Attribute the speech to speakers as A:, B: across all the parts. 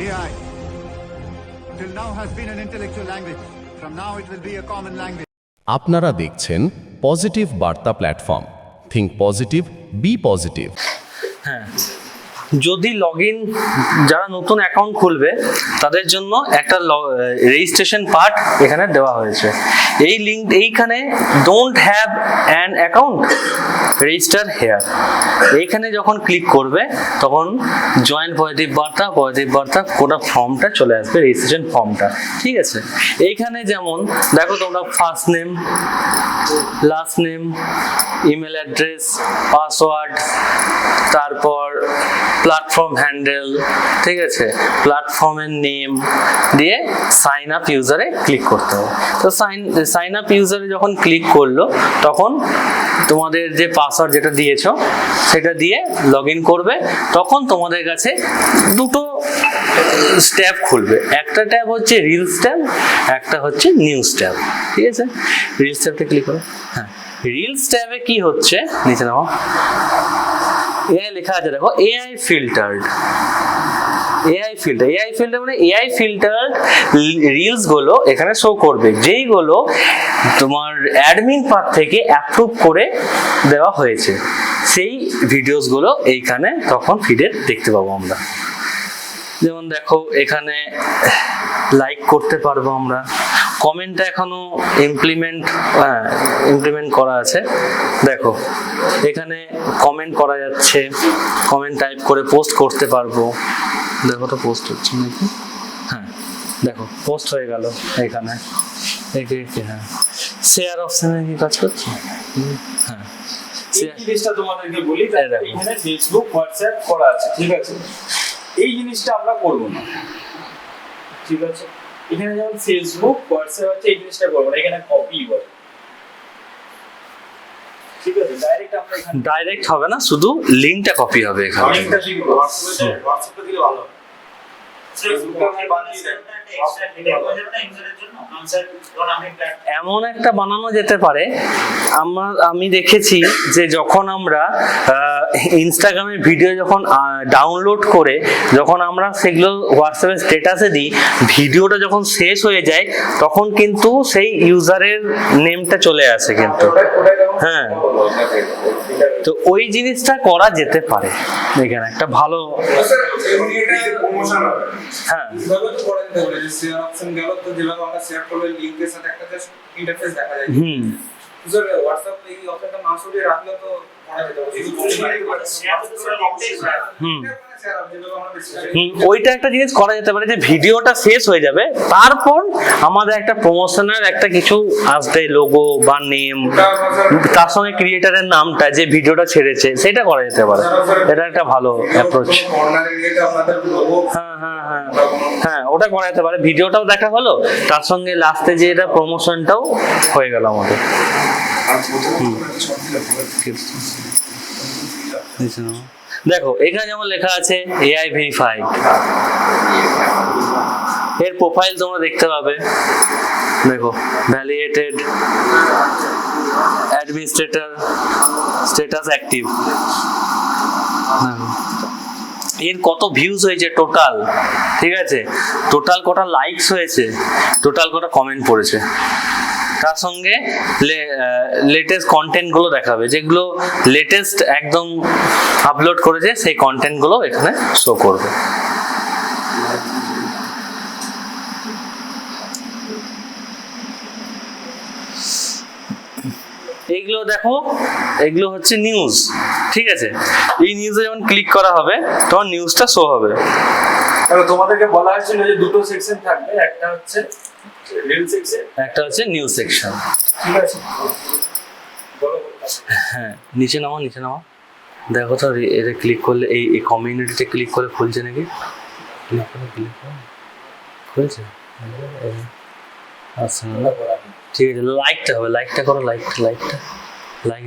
A: AI till now has been an intellectual language. From now it will be a common language.
B: আপনারা দেখছেন positive Barta platform. Think positive, be positive.
C: হ্যাঁ, যদি login যারা নতুন account খুলবে তাদের জন্য একটা রেজিস্ট্রেশন পার্ট এখানে দেওয়া হয়েছে। এই লিঙ্ক এইখানে don't have an account register here, এইখানে যখন ক্লিক করবে তখন জয়েন পজিটিভ বার্তা কোটা ফর্মটা চলে আসবে, রেজিস্ট্রেশন ফর্মটা। ঠিক আছে, এইখানে যেমন দেখো তোমরা first name, last name, email address, password, তারপর প্ল্যাটফর্ম হ্যান্ডেল, ঠিক আছে, প্ল্যাটফর্মের নেম দিয়ে সাইন আপ ইউজারে ক্লিক করতে হবে। তো সাইন আপ ইউজারে যখন ক্লিক করলো তখন তোমাদের যে পাসওয়ার্ড যেটা দিয়েছো সেটা দিয়ে লগ ইন করবে। তখন তোমাদের কাছে দুটো ট্যাব খুলবে, একটা ট্যাব হচ্ছে রিলস ট্যাব, একটা হচ্ছে নিউজ ট্যাব। ঠিক আছে, রিলস ট্যাবটা ক্লিক করো। হ্যাঁ, রিলস ট্যাবে কি হচ্ছে নিচে নাও, এআই লেখা আছে দেখো, এআই ফিল্টার্ড। এআই ফিল্টার মানে এআই ফিল্টার্ড রিলস গুলো এখানে শো করবে, যেইগুলো তোমার অ্যাডমিন পার্ট থেকে অ্যাপ্রুভ করে দেওয়া হয়েছে, সেই ভিডিওস গুলো এইখানে তখন ফিডে দেখতে পাবো আমরা। যেমন দেখো এখানে লাইক করতে পারবো আমরা, কমেন্টটা এখনো ইমপ্লিমেন্ট করা আছে। দেখো এখানে কমেন্ট করা যাচ্ছে, কমেন্ট টাইপ করে পোস্ট করতে পারবো। দেখো তো পোস্ট হচ্ছে নাকি, হ্যাঁ দেখো পোস্ট হয়ে গেল এখানে। হ্যাঁ, শেয়ার অপশনে কি কাজ করছে? হ্যাঁ,
D: এই জিনিসটা তোমাদেরকে বলি, এখানে ফেসবুক, হোয়াটসঅ্যাপ করা আছে, ঠিক আছে, এই জিনিসটা আমরা করবো না। ঠিক আছে, এখানে যেমন ফেসবুক, হোয়াটসঅ্যাপ আছে, এই জিনিসটা করবো না, এখানে কপি বলে। ঠিক আছে,
C: ডাইরেক্ট হবে না, শুধু লিংকটা কপি হবে এখানে।
D: লিংকটা দিলে হোয়াটসঅ্যাপে দিলে ভালো হবে।
C: এমন একটা বানানো যেতে পারে, আমি দেখেছি যে যখন আমরা ইনস্টাগ্রামের ভিডিও যখন ডাউনলোড করে যখন আমরা সেগুলো হোয়াটসঅ্যাপে স্ট্যাটাসে দিই, ভিডিওটা যখন শেষ হয়ে যায় তখন কিন্তু সেই ইউজারের নেমটা চলে আসে কিন্তু। হ্যাঁ, তো ওই জিনিসটা করা যেতে পারে এখানে একটা ভালো। হ্যাঁ, ওইটা একটা জিনিস করা যেতে পারে যে ভিডিওটা শেষ হয়ে যাবে, তারপর আমাদের একটা প্রমোশনের একটা কিছু আসবে, লোগো বা নেম, তার সঙ্গে ক্রিয়েটারের নামটা যে ভিডিওটা ছেড়েছে সেটা করা যেতে পারে। এটা একটা ভালো অ্যাপ্রোচ। হ্যাঁ, ওটা করা যেতে পারে, ভিডিওটাও দেখা হলো, তার সঙ্গে লাস্টে যে এটা প্রমোশনটাও হয়ে গেল আমাদের। দেখো এখানে যেমন লেখা আছে এআই ভেরিফাইড, এর প্রোফাইল তোমরা দেখতে পাবে। দেখো ভ্যালিডেটেড, অ্যাডমিনিস্ট্রেটর, স্ট্যাটাস অ্যাক্টিভ, এর কত ভিউজ হয়েছে টোটাল, ঠিক আছে, টোটাল কটা লাইকস হয়েছে, টোটাল কটা কমেন্ট পড়েছে, তার সঙ্গে লেটেস্ট কন্টেন্ট গুলো দেখাবে, যেগুলো লেটেস্ট একদম আপলোড করেছে সেই কন্টেন্ট গুলো এখানে শো করবে। এইগুলো দেখো, এগুলো হচ্ছে নিউজ। ঠিক আছে, এই নিউজে যখন ক্লিক করা হবে তখন নিউজটা শো হবে।
D: তোমাদেরকে বলা হয়েছিল যে দুটো সেকশন থাকবে, একটা হচ্ছে রিল সেকশন,
C: একটা হচ্ছে নিউজ সেকশন।
D: ঠিক আছে,
C: হ্যাঁ, নিচে নামা। দেখো তো এটা ক্লিক করলে এই কমিউনিটিতে ক্লিক করে খুলছে নাকি? ক্লিক করে খুলছে। আচ্ছা, ঠিক আছে, লাইকটা হবে, লাইকটা করো, লাইক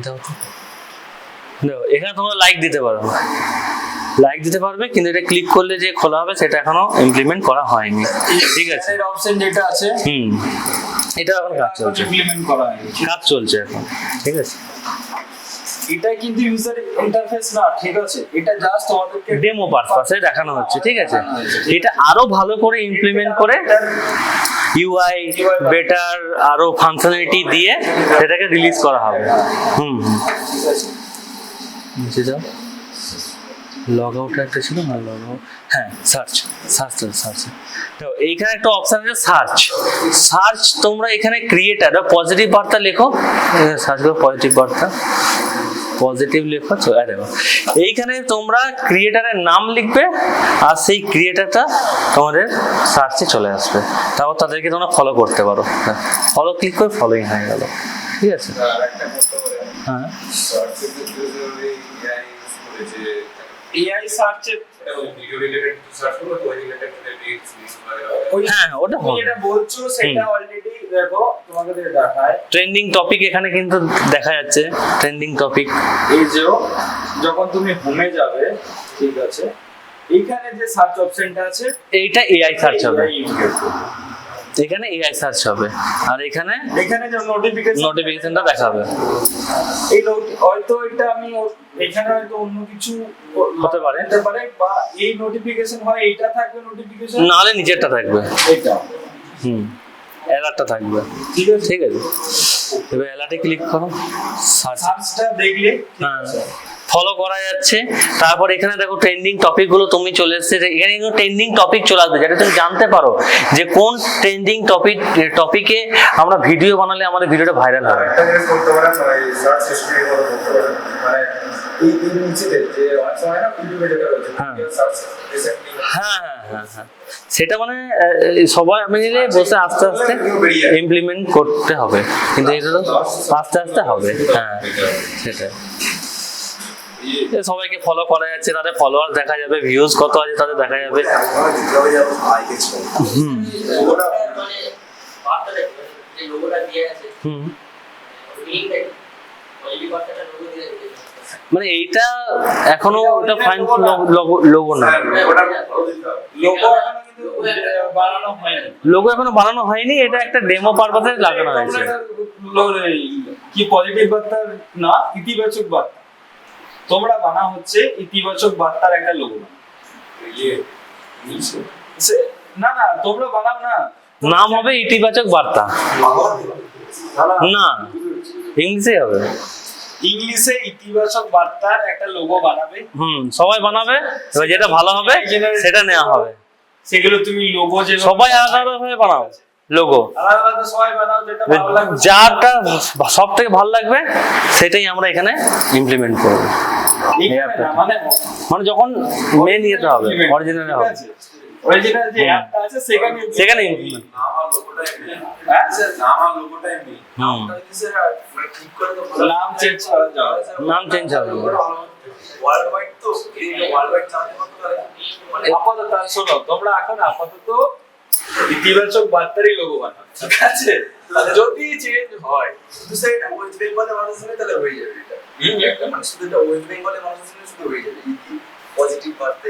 C: দাও তো। দেখো এখানে তোমরা লাইক দিতে পারবে, কিন্তু এটা ক্লিক করলে যে খোলা হবে সেটা এখনো ইমপ্লিমেন্ট করা হয়নি। ঠিক আছে,
D: এর অপশন যেটা আছে,
C: এটা এখন কাজ চলছে,
D: ইমপ্লিমেন্ট করা হয়নি,
C: কাজ চলছে এখন। ঠিক আছে,
D: এটা কিন্তু ইউজার ইন্টারফেস না, ঠিক আছে? এটা জাস্ট তোমাদেরকে
C: ডেমো পারপাসে দেখানো হচ্ছে, ঠিক আছে? এটা আরো ভালো করে ইমপ্লিমেন্ট করে ইউআই বেটার আরো ফাংশনালিটি দিয়ে সেটাকে রিলিজ করা হবে।
D: ঠিক আছে।
C: নিচে যাও, লগ আউট একটা ছিল না, লগ আউট, হ্যাঁ সার্চ, তো এইখানে একটা অপশন আছে সার্চ। তোমরা এখানে ক্রিয়েটার পজিটিভ বার্তা লেখো, সার্চ করো পজিটিভ লেখো, দেখো এইখানে তোমরা ক্রিয়েটারের নাম লিখবে আর সেই ক্রিয়েটারটা তোমাদের সার্চে চলে আসবে, তারপর তাদেরকে তোমরা ফলো করতে পারো। ফলো ক্লিক করে ফলোইং হয়ে গেল, ঠিক আছে? হ্যাঁ
D: এআই সার্চে
C: হ্যাঁ ওটা
D: তুমি যেটা বলছো সেটা অলরেডি দেখো তোমাকে দেখায়।
C: ট্রেন্ডিং টপিক এখানে কিন্তু দেখা যাচ্ছে, ট্রেন্ডিং টপিক।
D: এই যে যখন তুমি হোমে যাবে, ঠিক আছে, এইখানে যে সার্চ অপশনটা আছে
C: এইটা এআই সার্চ হবে, এখানে এআই সার্চ হবে, আর এখানে
D: যে
C: নোটিফিকেশনটা দেখাবে।
D: এই হয়তো এটা আমি এখানে হয়তো অন্য কিছু
C: হতে পারে
D: বা এই নোটিফিকেশন হয় এইটা থাকবে নোটিফিকেশন,
C: নাহলে নিচেরটা থাকবে,
D: এটা
C: অ্যালার্টটা থাকবে, ঠিক আছে? এবার অ্যালার্টে ক্লিক করো,
D: সার্চটা দেখলে
C: হ্যাঁ ফলো করা যাচ্ছে। তারপর এখানে দেখো ট্রেন্ডিং টপিক গুলো তুমি চলে এসেছে, এখানে কিন্তু ট্রেন্ডিং টপিক চলে আসবে, যেটা তুমি জানতে পারো যে কোন ট্রেন্ডিং টপিকে আমরা ভিডিও বানালে আমাদের ভিডিওটা ভাইরাল হবে। হ্যাঁ, সেটা মানে সবাই মিলে বসে আস্তে আস্তে ইমপ্লিমেন্ট করতে হবে, কিন্তু এটা তো আস্তে আস্তে হবে। হ্যাঁ সেটাই, সবাইকে ফলো করা যাচ্ছে, তাদের ফলোয়ার দেখা যাবে, ভিউজ কত আছে তাদের দেখা যাবে। মানে এইটা এখনো ওটা ফাইন লোগো না, লোগো এখনো বানানো হয়নি, এটা একটা ডেমো পারপাসে লাগানো হয়েছে।
D: কি পজিটিভ বার্তা না ইতিবাচক বার্তা তোমরা বানা হচ্ছে, ইতিবাচক বার্তার একটা লোগো না তোমরা বানাও না,
C: নাম হবে ইতিবাচক বার্তা, না ইংলিশে হবে,
D: ইংলিশে ইতিবাচক বার্তার একটা লোগো বানাবে।
C: সবাই বানাবে, এবার যেটা ভালো হবে সেটা নেওয়া হবে।
D: সেগুলো তুমি লোগো যে
C: সবাই আলাদা ভাবে বানাও, লোগো
D: আলাদা সবাই বানাও, যেটা ভালো লাগবে,
C: যারটা সব থেকে ভালো লাগবে সেটাই আমরা এখানে ইমপ্লিমেন্ট করব। মানে যখন মেন ইয়েতে হবে, অরিজিনাল হবে,
D: অরিজিনাল যে অ্যাপটা আছে
C: সেখানে ইমপ্লিমেন্ট।
D: নাম চেঞ্জ করা যাবে,
C: নাম চেঞ্জ হবে,
D: ওয়ার্ল্ড ওয়াইড তো এই ওয়ার্ল্ড ওয়াইড চার্জ কত করে আপাতত শোনো, তোমরা এখন আপাতত ইতিবাচক বার্তারই লোগো বানাও, ঠিক আছে? যদি চেঞ্জ হয় শুধু সেটা ওয়েস্ট বেঙ্গলের মানুষের তাহলে হয়ে যাবে, এটা একটা মানে শুধু এটা ওয়েস্ট বেঙ্গলের মানুষের শুধু হয়ে যাবে পজিটিভ বার্তা।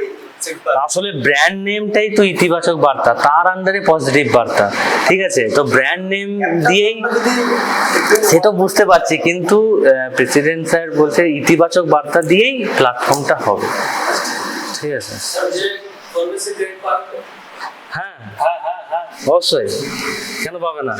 C: আসলে ব্র্যান্ড নেমটাই তো ইতিবাচক বার্তা, তার আন্ডারে পজিটিভ বার্তা, ঠিক আছে? তো ব্র্যান্ড নেম দিয়েই সে তো বুঝতে পারছি, কিন্তু প্রেসিডেন্ট স্যার বলছে ইতিবাচক বার্তা দিয়েই প্ল্যাটফর্মটা হবে, ঠিক আছে? হ্যাঁ অবশ্যই, কেন পাবে না?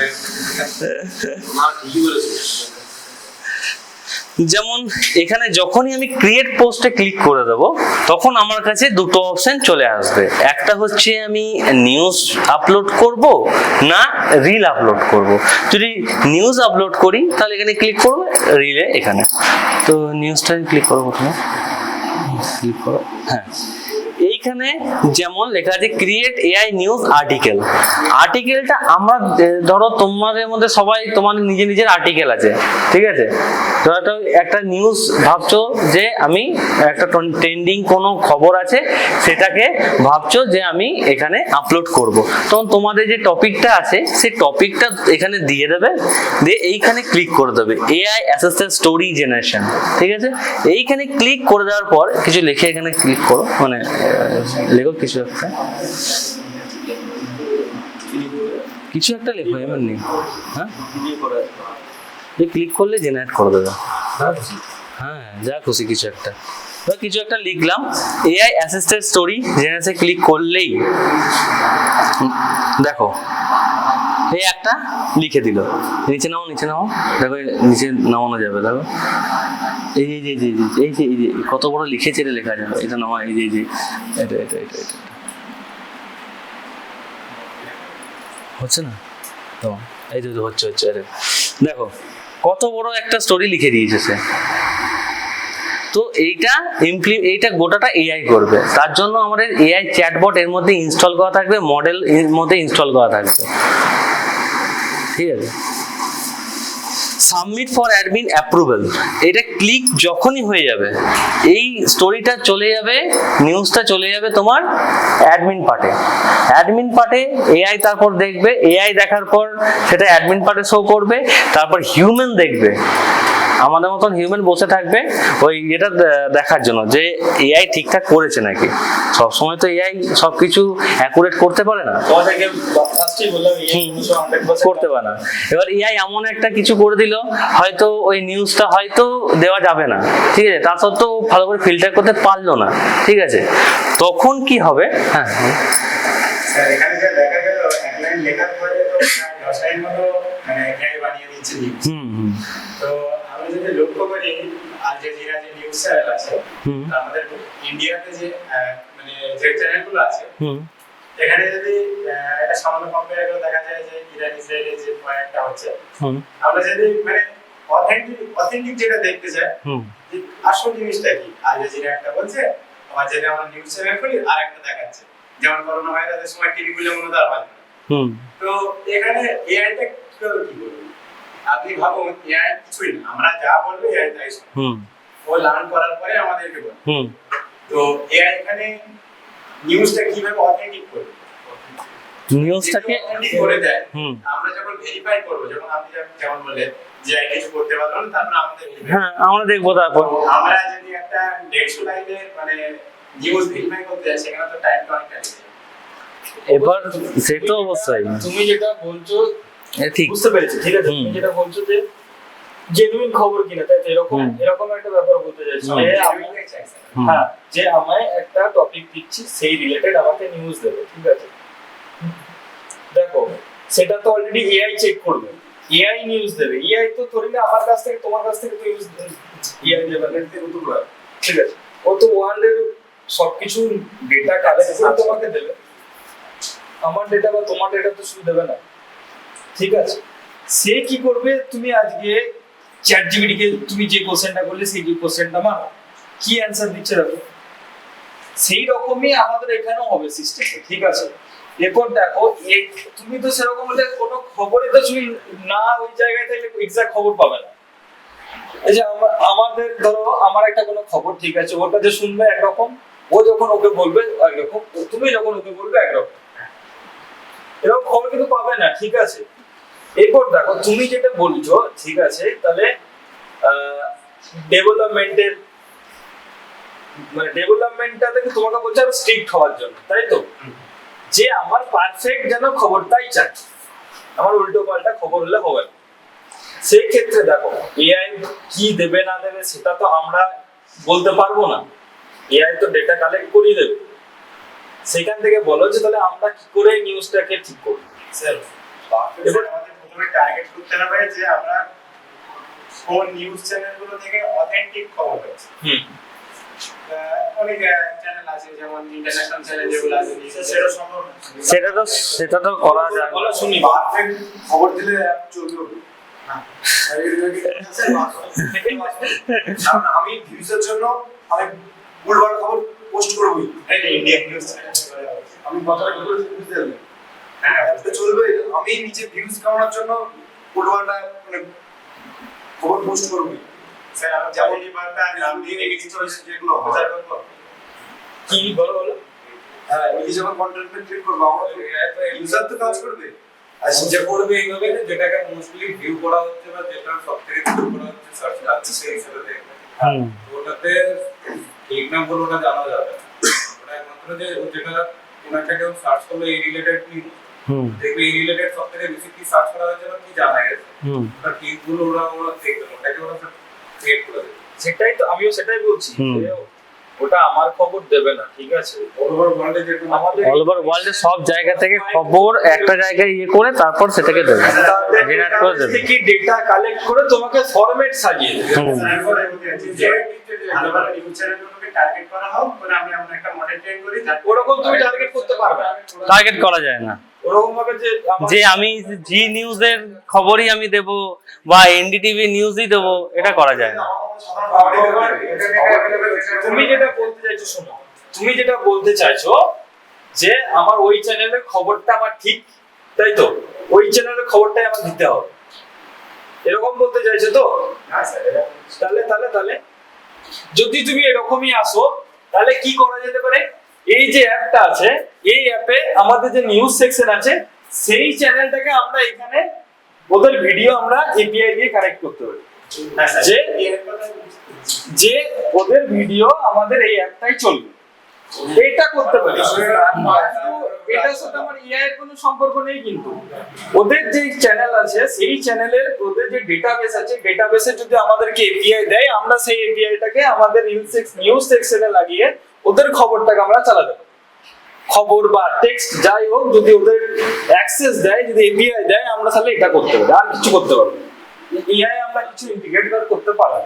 C: যেমন এখানে যখনই আমি ক্রিয়েট পোস্টে ক্লিক করে দেব, তখন আমার কাছে দুটো অপশন চলে আসবে। একটা হচ্ছে আমি নিউজ আপলোড করব না রিল আপলোড করব। যদি নিউজ আপলোড করি তাহলে এখানে ক্লিক করব, রিলে এখানে, তো নিউজটা ক্লিক করবো, প্রথমে ক্লিক করো। হ্যাঁ, এইখানে যেমন লেখা আছে ক্রিয়েট এআই নিউজ আর্টিকেল। আর্টিকেলটা আমরা ধরো তোমাদের মধ্যে সবাই তোমাদের নিজের আর্টিকেল আছে, ঠিক আছে? ধরো একটা নিউজ ভাবছো যে আমি একটা ট্রেন্ডিং কোনো খবর আছে, সেটাকে ভাবছো যে আমি এখানে আপলোড করব। তখন তোমাদের যে টপিকটা আছে সেই টপিকটা এখানে দিয়ে দেবে, দিয়ে এইখানে ক্লিক করে দেবে এআই অ্যাসিস্ট্যান্ট স্টোরি জেনারেশন, ঠিক আছে? এইখানে ক্লিক করে দেওয়ার পর কিছু লিখে এখানে ক্লিক করো, মানে লেখো কিছু একটা লেখো, এমনি। হ্যাঁ, ক্লিক করলে জেনারেট করে দেবে। হ্যাঁ যা খুশি কিছু একটা, বা কিছু একটা লিখলাম, এআই অ্যাসিস্টেড স্টোরি জেনারেটে ক্লিক করলেই দেখো এই একটা লিখে দিল। নিচে নাও, নিচে নাও, দেখো নিচে নামানো যাবে, দেখো এই যে এই যে এই যে এই যে কত বড় লিখেছে, এটা লেখা যাবে, এটা নামা, এই যে এই যে এটা এটা এটা এটা হচ্ছে না তো, এই যে হচ্ছে হচ্ছে, আরে দেখো কত বড় একটা স্টোরি লিখে দিয়েছে সে। তো এইটা গোটাটা এআই করবে, তার জন্য আমাদের এআই চ্যাটবট এর মধ্যে ইনস্টল করা থাকবে, মডেল এর মধ্যে ইনস্টল করা থাকবে, ঠিক আছে। সাবমিট ফর অ্যাডমিন অ্যাপ্রুভাল, এটা ক্লিক যখনই হয়ে যাবে এই স্টোরিটা চলে যাবে, নিউজটা চলে যাবে তোমার অ্যাডমিন পার্টে। অ্যাডমিন পার্টে এআই তারপর দেখবে, এআই দেখার পর সেটা অ্যাডমিন পার্টে শো করবে, তারপর হিউম্যান দেখবে, আমাদের মতন হিউম্যান বসে থাকবে ওই এটা দেখার জন্য যে এআই ঠিকঠাক করেছে নাকি। সবসময় তো এআই সবকিছু অ্যাকুরেট করতে পারে না,
D: তোমাদেরকে ফার্স্টেই বললাম এই 100%
C: করতে পারে না। এবার এআই এমন একটা কিছু করে দিল, হয়তো ওই নিউজটা হয়তো দেওয়া যাবে না, ঠিক আছে, তা সত্ত্বেও ভালো করে ফিল্টার করতে পারলো না, ঠিক আছে, তখন কি হবে? হ্যাঁ
E: স্যার এখানে যা দেখা গেল এক লাইন লেখার পরে তো 10 লাইন মতো মানে এআই বানিয়ে দিচ্ছে নিউজ। তো আমরা যদি লক্ষ্য করি আল জাজিরা যে নিউজ চ্যানেল আছে, আমাদের ইন্ডিয়াতে যে মানে যে চ্যানেলগুলো আছে, এখানে যদি একটা সামান্য কম্পেয়ার করে দেখা যায় যে ইরান ইসরায়েলের যে পয়েন্টটা হচ্ছে, আমরা যদি মানে অথেন্টিক যেটা দেখতে চাই যে আসল জিনিসটা কি, আল জাজিরা একটা বলছে, আবার যেটা আমরা নিউজ চ্যানেল খুলি আর একটা দেখাচ্ছে, যেমন করোনা ভাইরাসের সময় টিভি গুলো মনে হয় পারে। তো এখানে এআইটা কিভাবে কি করবে? আপনি ভাবুন এআই কিছুই না, আমরা যা বলবো এআই তাই শুনবে, ও লার্ন করার পরে আমাদেরকে বলবে। তো এআই এখানে নিউজটা কিভাবে অথেন্টিক করবে,
C: নিউজটাকে
E: অথেন্টিক করে দেয়। আমরা যখন ভেরিফাই করব, যখন আপনি যেমন বললেন যে এআই কিছু করতে পারলো না, তারপর আমাদের
C: হ্যাঁ আমরা দেখবো, তারপর
E: আমরা যদি একটা 150 লাইনের মানে নিউজ ভেরিফাই করতে যাই, সেখানে তো টাইমটা অনেকটা লেগে যায়।
C: এবার সে তো অবশ্যই
D: তুমি যেটা বলছো
C: ঠিক
D: বুঝতে পেরেছি, ঠিক আছে, তুমি যেটা বলছো যে জেনুইন খবর কিনা, তাই তো এরকম একটা ব্যাপার বলতে চাইছো যে আমি হ্যাঁ যে আমায় একটা টপিক দিচ্ছি, সেই রিলেটেড আমাকে নিউজ দেবে, ঠিক আছে। দেখো সেটা তো অলরেডি এআই চেক করবে, এআই নিউজ দেবে, এআই তো ধরে না আমার কাছ থেকে তোমার কাছ থেকে তো এআই দেবে না, ঠিক আছে, ও তো ওয়ার্ল্ডের সবকিছু ডেটা কালেক্ট করে তোমাকে দেবে, আমার ডেটা বা তোমার ডেটা তো শুধু দেবে না, ঠিক আছে। সে কি করবে, তুমি আজকে চ্যাট জিপিটি কে তুমি যে কোশ্চেনটা করলে সেই কোশ্চেনটা মারো, কি অ্যানসার দিচ্ছে দেখো, সেই রকমই আমাদের এখানেও হবে সিস্টেমে, ঠিক আছে। এরপর দেখো তুমি তো সেরকম হলে কোনো খবরে তো তুমি না ওই জায়গায় থাকলে এক্সাক্ট খবর পাবে না। এই যে আমাদের ধরো আমার একটা কোনো খবর, ঠিক আছে, ওটা যে শুনবে একরকম, ও যখন ওকে বলবে একরকম, তুমি যখন ওকে বলবে একরকম, এরকম খবর কিন্তু পাবে না, ঠিক আছে। এরপর দেখো তুমি যেটা বলছো, ঠিক আছে, তাহলে ডেভেলপমেন্টের মানে ডেভেলপমেন্টটা থেকে তোমাকে বলছে আরো স্ট্রিক্ট হওয়ার জন্য, তাই তো, যে আমার পারফেক্ট যেন খবরটাই চাই, আমার উল্টো পাল্টা খবর হলে হবে না। সেই ক্ষেত্রে দেখো এআই কি দেবে না দেবে সেটা তো আমরা বলতে পারবো না, এআই তো ডেটা কালেক্ট করিয়ে দেবে। সেখান থেকে বলো যে তাহলে আমরা কি করে নিউজটাকে ঠিক করব।
E: স্যার এবার আমাদের প্রথমে টার্গেট করতে হবে যে আমরা কোন নিউজ চ্যানেলগুলো থেকে অথেন্টিক খবর পাচ্ছি। অনেক চ্যানেল আছে যেমন ইন্টারন্যাশনাল চ্যানেল যেগুলো আছে, সেটা সম্ভব না,
C: সেটা তো করা যায় না।
E: শুনি পারফেক্ট খবর দিলে চলবে না, আমি ভিউজের জন্য আমি ভুলভাল খবর পোস্ট করবই, ইন্ডিয়ান নিউজ চ্যানেল আমি কথাটা কি বলছি বুঝতে পারলেন? হ্যাঁ চলবে, আমি নিজে ভিউজ কামানোর জন্য ভুলভালটা মানে খবর পোস্ট করবই। স্যার আমি যেমন এই বারটা নাম দিয়ে রেখেছি যেগুলো প্রচার করব,
D: কি বলো
E: হ্যাঁ এই যখন কন্টেন্ট ক্রিয়েট করব আমরা তো ইউজার তো কাজ করবে, আর যে করবে এইভাবে যেটাকে মোস্টলি ভিউ করা হচ্ছে বা যেটা সবথেকে ভিউ করা হচ্ছে সার্চ আছে সেই হিসেবে দেখবে। ওটাতে ঠিক নাম বলে ওটা জানা যাবে না, ওটা একমাত্র যে যেটা ওনাকে কেউ সার্চ করলে এই রিলেটেড নিউজ দেখবে, এই রিলেটেড সবথেকে বেশি কি সার্চ করা হয়েছে বা কি জানা গেছে, ওটা ঠিকগুলো ওরা দেখবে, ওটাকে ওরা ক্রিয়েট করে দেবে।
D: সেটাই তো আমিও সেটাই বলছি
C: হুম।
D: যে ওটা আমার খবর দেবে না, ঠিক আছে? আমাদের
C: অল ওভার ওয়ার্ল্ডে সব জায়গা থেকে খবর একটা জায়গায় ইয়ে করে তারপর সেটাকে দেবে, জেনারেট করে দেবে।
D: থেকে ডেটা কালেক্ট করে তোমাকে ফরম্যাট সাজিয়ে দেবে।
C: হুম।
E: তারপরে বলতে চাইছি যে ভালো ভালো নিউজ চ্যানেলগুলোকে টার্গেট করা হোক, করে আমি এমন একটা মডেল ট্রেন করি
D: ওরকম তুমি টার্গেট করতে পারবে না।
C: টার্গেট করা যায় না
D: ওরকম ভাবে যে
C: যে আমি জি নিউজের খবরই আমি দেব বা এনডিটিভি নিউজই দেব, এটা করা যায় না।
D: তুমি যেটা বলতে চাইছো, শোনো, তুমি যেটা বলতে চাইছো যে আমার ওই চ্যানেলের খবরটা আমার ঠিক, তাই তো? ওই চ্যানেলের খবরটাই আমার দিতে হবে, এরকম বলতে চাইছো তো?
E: না স্যার,
D: তাহলে তাহলে তাহলে যদি তুমি এরকমই আসো, তাহলে কি করা যেতে পারে? এই যে অ্যাপটা আছে, এই অ্যাপে আমাদের যে নিউজ সেকশন আছে, সেই চ্যানেলটাকে আমরা এখানে ওদের ভিডিও আমরা এপিআই দিয়ে কানেক্ট করতে পারি,
E: না স্যার,
D: যে
E: এর কথা
D: যে ওদের ভিডিও আমাদের এই অ্যাপটাই চলবে, এটা করতে পারি। এটার সাথে আমার এআই এর কোনো সম্পর্ক নেই, কিন্তু ওদের যে চ্যানেল আছে সেই চ্যানেলের ওদের যে ডেটাবেস আছে, ডেটাবেসে যদি আমাদেরকে এপিআই দেয়, আমরা সেই এপিআইটাকে আমাদের নিউজ সেকশনে লাগিয়ে ওদের খবরটাকে আমরা চালাতে পারি। খবর বা টেক্সট যাই হোক, যদি ওদের অ্যাক্সেস দেয়, যদি এপিআই দেয়, আমরা তাহলে এটা করতে পারি, আর কিছু করতে পারবো না। এআই আমরা কিছু ইন্টিগ্রেট করতে পারবো।